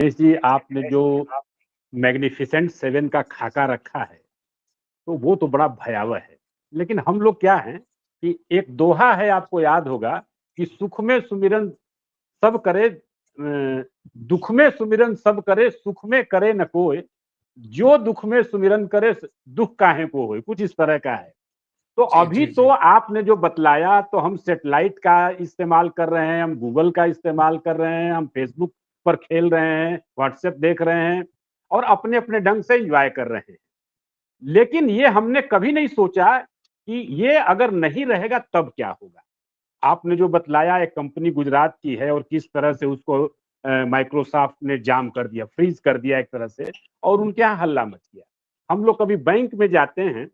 रमेश जी, आपने जो magnificent seven का खाका रखा है, तो वो तो बड़ा भयावह है। लेकिन हम लोग क्या हैं कि एक दोहा है, आपको याद होगा कि सुख में सुमिरन सब करे, दुख में सुमिरन सब करे, सुख में करे न कोई, जो दुख में सुमिरन करे दुख काहे को होए, कुछ इस तरह का है। तो जी अभी जी तो जी। आपने जो बतलाया, तो हम सैटेलाइट का इस्तेमाल कर रहे हैं, हम गूगल का इस्तेमाल कर रहे हैं, हम फेसबुक पर खेल रहे हैं, व्हाट्सएप देख रहे हैं और अपने अपने ढंग से एंजॉय कर रहे हैं। लेकिन ये हमने कभी नहीं सोचा कि ये अगर नहीं रहेगा तब क्या होगा। आपने जो बतलाया, एक कंपनी गुजरात की है और किस तरह से उसको माइक्रोसॉफ्ट ने जाम कर दिया, फ्रीज कर दिया एक तरह से, और उनके यहाँ हल्ला मच गया। हम लोग कभी बैंक में जाते हैं,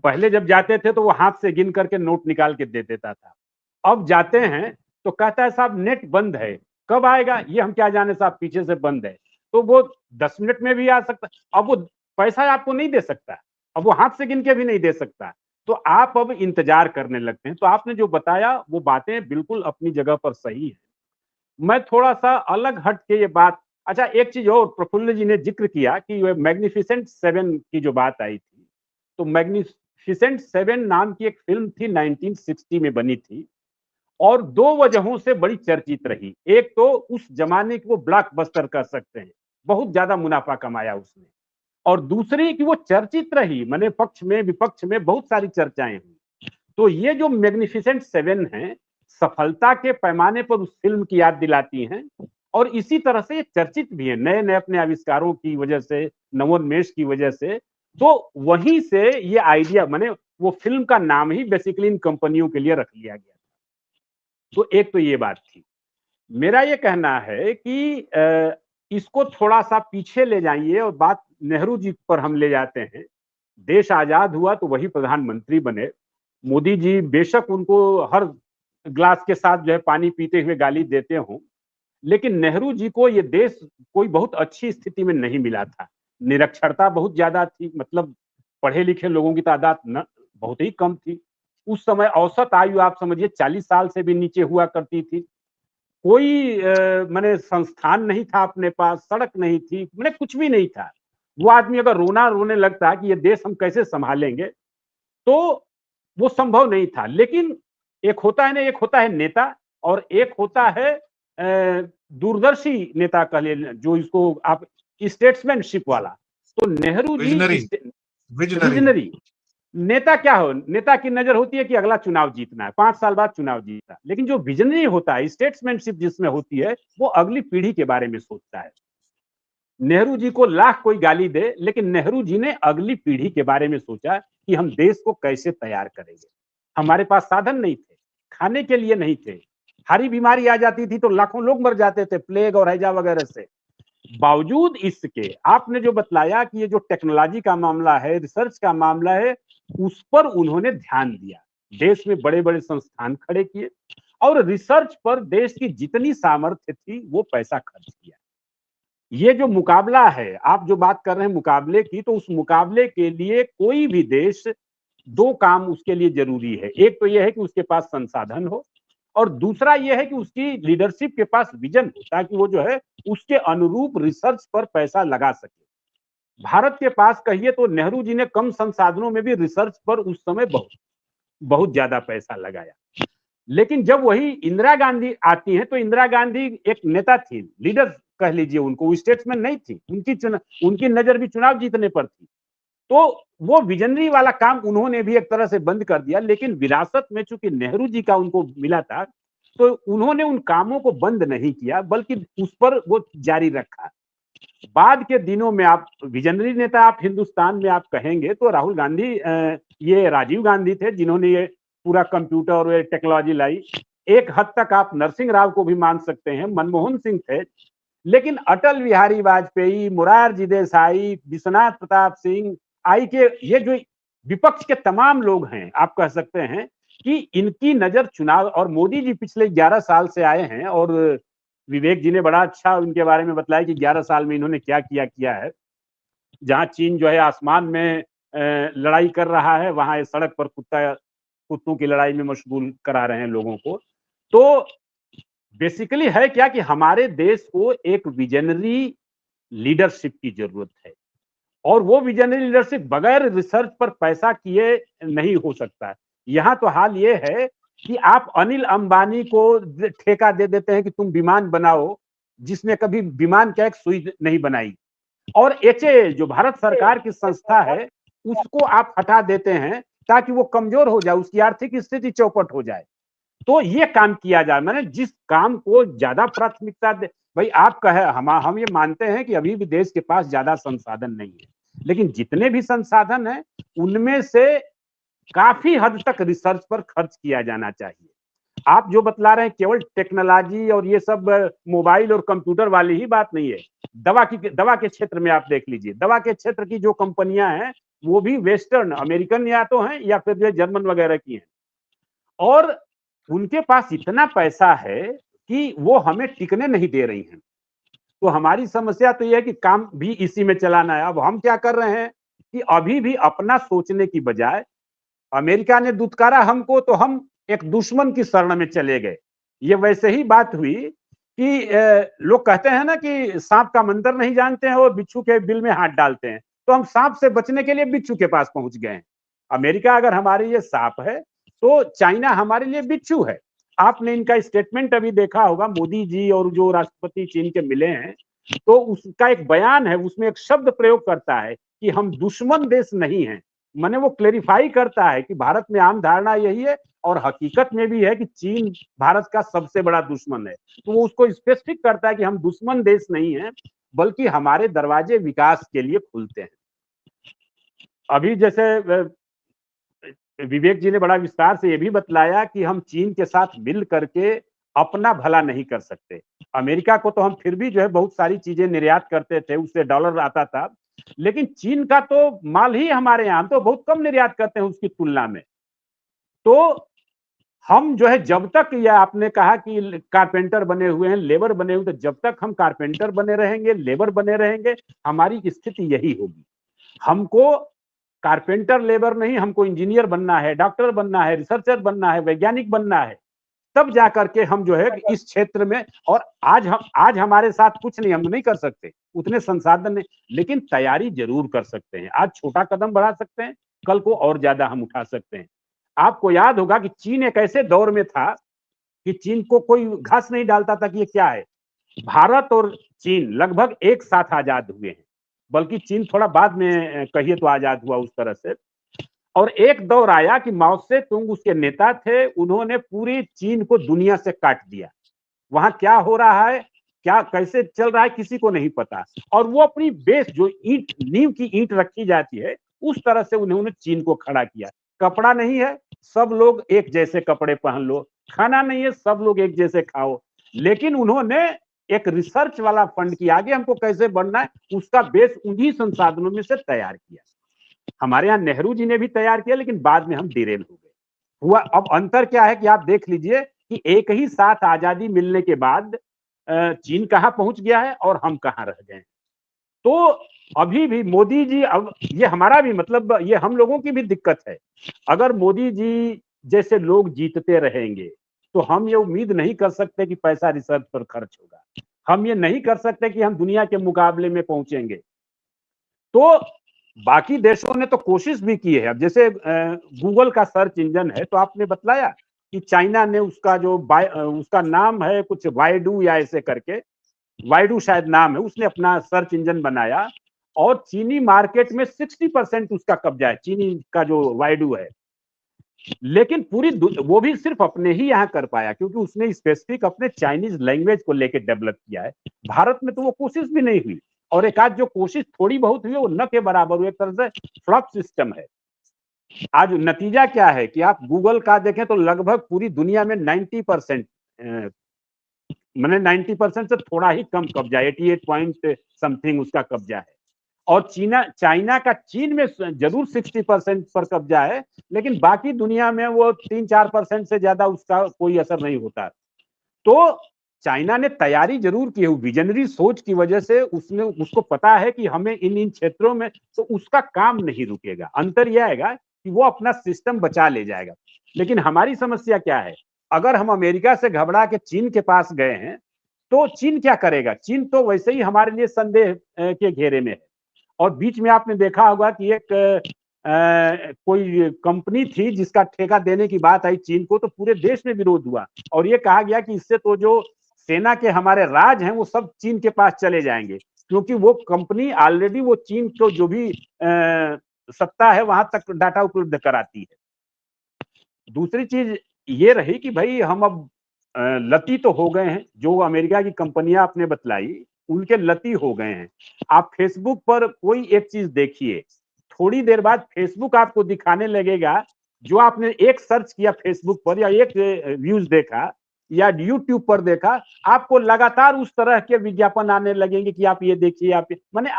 पहले जब जाते थे तो वो हाथ से गिन करके नोट निकाल के दे देता था। अब जाते हैं तो कहता है साहब नेट बंद है, कब आएगा ये हम क्या जाने साहब, पीछे से बंद है। तो वो 10 मिनट में भी आ सकता, अब वो पैसा आपको नहीं दे सकता, अब वो हाथ से गिन के भी नहीं दे सकता। तो आप अब इंतजार करने लगते हैं। तो आपने जो बताया वो बातें बिल्कुल अपनी जगह पर सही है। मैं थोड़ा सा अलग हट के ये बात, अच्छा एक चीज और, प्रफुल्ल जी ने जिक्र किया कि मैग्निफिसेंट सेवन की जो बात आई थी, तो मैग्निफिसेंट सेवन नाम की एक फिल्म थी, 1960 में बनी थी और दो वजहों से बड़ी चर्चित रही। एक तो उस जमाने की वो ब्लॉकबस्टर कर सकते हैं, बहुत ज्यादा मुनाफा कमाया उसने। और दूसरी कि वो चर्चित रही, मैंने पक्ष में विपक्ष में बहुत सारी चर्चाएं हुई। तो ये जो मैग्निफिसेंट सेवन है, सफलता के पैमाने पर उस फिल्म की याद दिलाती हैं और इसी तरह से ये चर्चित भी है, नए नए अपने आविष्कारों की वजह से, नवोन्मेष की वजह से। तो वहीं से ये आइडिया, मैंने वो फिल्म का नाम ही बेसिकली इन कंपनियों के लिए रख लिया गया। तो एक तो ये बात थी। मेरा ये कहना है कि इसको थोड़ा सा पीछे ले जाइए और बात नेहरू जी पर हम ले जाते हैं। देश आजाद हुआ तो वही प्रधानमंत्री बने। मोदी जी बेशक उनको हर ग्लास के साथ जो है पानी पीते हुए गाली देते हों, लेकिन नेहरू जी को ये देश कोई बहुत अच्छी स्थिति में नहीं मिला था। निरक्षरता बहुत ज्यादा थी, मतलब पढ़े लिखे लोगों की तादाद न बहुत ही कम थी। उस समय औसत आयु आप समझिए 40 साल से भी नीचे हुआ करती थी। कोई मैंने संस्थान नहीं था अपने पास, सड़क नहीं थी, मैंने कुछ भी नहीं था। वो आदमी अगर रोने लगता कि ये देश हम कैसे संभालेंगे, तो वो संभव नहीं था। लेकिन एक होता है ना, एक होता है नेता और एक होता है दूरदर्शी नेता कह ले, जो इसको आप स्टेट्समैनशिप वाला। तो Nehru ji visionary. Visionary. Visionary. नेता क्या हो, नेता की नजर होती है कि अगला चुनाव जीतना है, 5 साल बाद चुनाव जीतना। लेकिन जो विजनरी होता है, स्टेट्समैनशिप जिसमें होती है, वो अगली पीढ़ी के बारे में सोचता है। नेहरू जी को लाख कोई गाली दे, लेकिन नेहरू जी ने अगली पीढ़ी के बारे में सोचा कि हम देश को कैसे तैयार करेंगे। हमारे पास साधन नहीं थे, खाने के लिए नहीं थे, भारी बीमारी आ जाती थी तो लाखों लोग मर जाते थे, प्लेग और हैजा वगैरह से। बावजूद इसके आपने जो बतलाया कि ये जो टेक्नोलॉजी का मामला है, रिसर्च का मामला है, उस पर उन्होंने ध्यान दिया। देश में बड़े बड़े संस्थान खड़े किए और रिसर्च पर देश की जितनी सामर्थ्य थी वो पैसा खर्च किया। ये जो मुकाबला है, आप जो बात कर रहे हैं मुकाबले की, तो उस मुकाबले के लिए कोई भी देश, दो काम उसके लिए जरूरी है। एक तो यह है कि उसके पास संसाधन हो और दूसरा यह है कि उसकी लीडरशिप के पास विजन हो, ताकि वो जो है उसके अनुरूप रिसर्च पर पैसा लगा सके। भारत के पास कहिए तो नेहरू जी ने कम संसाधनों में भी रिसर्च पर उस समय बहुत बहुत ज्यादा पैसा लगाया। लेकिन जब वही इंदिरा गांधी आती हैं, तो इंदिरा गांधी एक नेता थी, लीडर कह लीजिए उनको, वो स्टेट्समैन नहीं थी। उनकी नजर भी चुनाव जीतने पर थी। तो वो विजनरी वाला काम उन्होंने भी एक तरह से बंद कर दिया। लेकिन विरासत में चूंकि नेहरू जी का उनको मिला था, तो उन्होंने उन कामों को बंद नहीं किया, बल्कि उस पर वो जारी रखा। बाद के दिनों में आप विजनरी नेता आप हिंदुस्तान में आप कहेंगे तो राहुल गांधी, ये राजीव गांधी थे जिन्होंने ये पूरा कंप्यूटर और ये टेक्नोलॉजी लाई। एक हद तक आप नरसिंह राव को भी मान सकते हैं, मनमोहन सिंह थे। लेकिन अटल बिहारी वाजपेयी, मुरारजी देसाई, विश्वनाथ प्रताप सिंह, आई के ये जो विपक्ष के तमाम लोग हैं, आप कह सकते हैं कि इनकी नजर चुनाव, और मोदी जी पिछले 11 साल से आए हैं और विवेक जी ने बड़ा अच्छा उनके बारे में बताया कि 11 साल में इन्होंने क्या किया किया है। जहां चीन जो है आसमान में लड़ाई कर रहा है, वहां ये सड़क पर कुत्तों की लड़ाई में मशगूल करा रहे हैं लोगों को। तो बेसिकली है क्या कि हमारे देश को एक विजनरी लीडरशिप की जरूरत है, और वो विजनरी लीडरशिप बगैर रिसर्च पर पैसा किए नहीं हो सकता है। यहाँ तो हाल ये है कि आप अनिल अंबानी को ठेका दे देते हैं कि तुम विमान बनाओ, जिसने कभी विमान क्या एक सुई नहीं बनाई, और एचए जो भारत सरकार की संस्था है उसको आप हटा देते हैं ताकि वो कमजोर हो जाए, उसकी आर्थिक स्थिति चौपट हो जाए। तो ये काम किया जाए, मैंने जिस काम को ज्यादा प्राथमिकता दे, भाई आप कहे हम ये मानते हैं कि अभी भी देश के पास ज्यादा संसाधन नहीं है, लेकिन जितने भी संसाधन हैं उनमें से काफी हद तक रिसर्च पर खर्च किया जाना चाहिए। आप जो बतला रहे हैं केवल टेक्नोलॉजी और ये सब मोबाइल और कंप्यूटर वाली ही बात नहीं है। दवा के क्षेत्र में आप देख लीजिए, दवा के क्षेत्र की जो कंपनियां हैं वो भी वेस्टर्न अमेरिकन या तो हैं या फिर जो जर्मन वगैरह की हैं, और उनके पास इतना पैसा है कि वो हमें टिकने नहीं दे रही हैं। तो हमारी समस्या तो यह है कि काम भी इसी में चलाना है। अब हम क्या कर रहे हैं कि अभी भी अपना सोचने की बजाय अमेरिका ने दुत्कारा हमको तो हम एक दुश्मन की शरण में चले गए। ये वैसे ही बात हुई कि लोग कहते हैं ना कि सांप का मंत्र नहीं जानते हैं और बिच्छू के बिल में हाथ डालते हैं, तो हम सांप से बचने के लिए बिच्छू के पास पहुंच गए हैं। अमेरिका अगर हमारे लिए सांप है तो चाइना हमारे लिए बिच्छू है। आपने इनका स्टेटमेंट अभी देखा होगा, मोदी जी और जो राष्ट्रपति चीन के मिले हैं, तो उसका एक बयान है, उसमें एक शब्द प्रयोग करता है कि हम दुश्मन देश नहीं हैं। माने वो क्लेरिफाई करता है कि भारत में आम धारणा यही है और हकीकत में भी है कि चीन भारत का सबसे बड़ा दुश्मन है। तो वो उसको स्पेसिफिक करता है कि हम दुश्मन देश नहीं हैं, बल्कि हमारे दरवाजे विकास के लिए खुलते हैं। अभी जैसे विवेक जी ने बड़ा विस्तार से ये भी बतलाया कि हम चीन के साथ मिल करके अपना भला नहीं कर सकते। अमेरिका को तो हम फिर भी जो है बहुत सारी चीजें निर्यात करते थे, उससे डॉलर आता था, लेकिन चीन का तो माल ही हमारे यहाँ, हम तो बहुत कम निर्यात करते हैं उसकी तुलना में। तो हम जो है जब तक, या आपने कहा कि कारपेंटर बने हुए हैं, लेबर बने हुए, तो जब तक हम कारपेंटर बने रहेंगे, लेबर बने रहेंगे, हमारी स्थिति यही होगी। हमको कारपेंटर लेबर नहीं, हमको इंजीनियर बनना है, डॉक्टर बनना है, रिसर्चर बनना है, वैज्ञानिक बनना है, तब जाकर के हम जो है इस क्षेत्र में, और आज हमारे साथ कुछ नहीं, हम नहीं कर सकते, उतने संसाधन नहीं, लेकिन तैयारी जरूर कर सकते हैं। आज छोटा कदम बढ़ा सकते हैं, कल को और ज्यादा हम उठा सकते हैं। आपको याद होगा कि चीन एक ऐसे दौर में था कि चीन को कोई घास नहीं डालता था कि ये क्या है। भारत और चीन लगभग एक साथ आजाद हुए हैं, बल्कि चीन थोड़ा बाद में कहिए तो आजाद हुआ उस तरह से। और एक दौर आया कि माओ से तुंग उसके नेता थे, उन्होंने पूरी चीन को दुनिया से काट दिया। वहां क्या हो रहा है, क्या कैसे चल रहा है, किसी को नहीं पता। और वो अपनी बेस जो ईंट, नींव की ईंट रखी जाती है, उस तरह से उन्होंने चीन को खड़ा किया। कपड़ा नहीं है, सब लोग एक जैसे कपड़े पहन लो, खाना नहीं है, सब लोग एक जैसे खाओ। लेकिन उन्होंने एक रिसर्च वाला फंड किया, आगे हमको कैसे बढ़ना है उसका बेस उन्हीं संसाधनों में से तैयार किया। हमारे यहाँ नेहरू जी ने भी तैयार किया, लेकिन बाद में हम डिरेल हो गए। हुआ अब अंतर क्या है कि आप देख लीजिए कि एक ही साथ आजादी मिलने के बाद चीन कहाँ पहुंच गया है और हम कहाँ रह गए। तो अभी भी मोदी जी, अब ये हमारा भी मतलब, ये हम लोगों की भी दिक्कत है। अगर मोदी जी जैसे लोग जीतते रहेंगे तो हम ये उम्मीद नहीं कर सकते कि पैसा रिसर्च पर खर्च होगा। हम ये नहीं कर सकते कि हम दुनिया के मुकाबले में पहुंचेंगे। तो बाकी देशों ने तो कोशिश भी की है। अब जैसे गूगल का सर्च इंजन है, तो आपने बतलाया कि चाइना ने उसका जो उसका नाम है कुछ वाइडू या ऐसे करके, वाइडू शायद नाम है, उसने अपना सर्च इंजन बनाया और चीनी मार्केट में 60% उसका कब्जा है, चीनी का जो वाइडू है। लेकिन वो भी सिर्फ अपने ही यहाँ कर पाया क्योंकि उसने स्पेसिफिक अपने चाइनीज लैंग्वेज को लेकर डेवलप किया है। भारत में तो वो कोशिश भी नहीं हुई, और एक आध जो कोशिश थोड़ी बहुत हुई वो न के बराबर हुई, एक तरह से फ्लॉप सिस्टम है। आज नतीजा क्या है कि आप गूगल का देखें तो लगभग पूरी दुनिया में 90%, मैंने 90% से थोड़ा ही कम कब्जा, 88 पॉइंट समथिंग उसका कब्जा है। और चाइना का चीन में जरूर 60% पर कब्जा है, लेकिन बाकी दुनिया में वो 3-4% से ज्यादा उसका कोई असर नहीं होता। तो चाइना ने तैयारी जरूर की है, विजनरी सोच की वजह से उसको पता है कि हमें इन क्षेत्रों में, तो उसका काम नहीं रुकेगा। अंतर यह आएगा कि वो अपना सिस्टम बचा ले जाएगा। लेकिन हमारी समस्या क्या है, अगर हम अमेरिका से घबरा के चीन के पास गए हैं तो चीन क्या करेगा? चीन तो वैसे ही हमारे लिए संदेह के घेरे में है। और बीच में आपने देखा होगा कि एक कोई कंपनी थी जिसका ठेका देने की बात आई चीन को, तो पूरे देश में विरोध हुआ और ये कहा गया कि इससे तो जो सेना के हमारे राज हैं वो सब चीन के पास चले जाएंगे, क्योंकि वो कंपनी ऑलरेडी वो चीन को जो भी सत्ता है वहां तक डाटा उपलब्ध कराती है। दूसरी चीज ये रही कि भाई हम अब लती तो हो गए हैं, जो अमेरिका की कंपनियां आपने बतलाई उनके लती हो गए हैं। आप फेसबुक पर कोई एक चीज देखिए, थोड़ी देर बाद फेसबुक आपको दिखाने लगेगा, जो आपने एक सर्च किया फेसबुक पर या एक व्यूज देखा या यूट्यूब पर देखा, आपको लगातार उस तरह के विज्ञापन आने लगेंगे कि आप ये देखिए, आप माने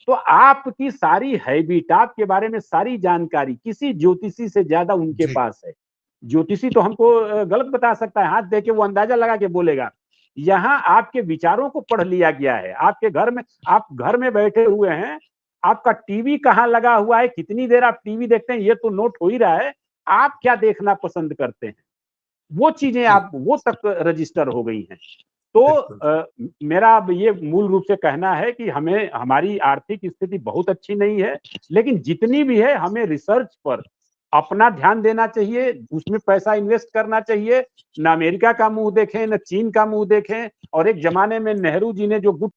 तो आपकी सारी हैबिट, आपके बारे में सारी जानकारी किसी ज्योतिषी से ज्यादा उनके पास है। ज्योतिषी तो हमको गलत बता सकता है, हाथ दे के वो अंदाजा लगा के बोलेगा। यहाँ आपके विचारों को पढ़ लिया गया है। आपके घर में, आप घर में बैठे हुए हैं, आपका टीवी कहाँ लगा हुआ है, कितनी देर आप टीवी देखते हैं, ये तो नोट हो ही रहा है। आप क्या देखना पसंद करते हैं, वो चीजें आप वो तक रजिस्टर हो गई हैं। तो मेरा अब ये मूल रूप से कहना है कि हमें, हमारी आर्थिक स्थिति बहुत अच्छी नहीं है, लेकिन जितनी भी है हमें रिसर्च पर अपना ध्यान देना चाहिए, उसमें पैसा इन्वेस्ट करना चाहिए। न अमेरिका का मुंह देखें, न चीन का मुंह देखें। और एक जमाने में नेहरू जी ने जो गुड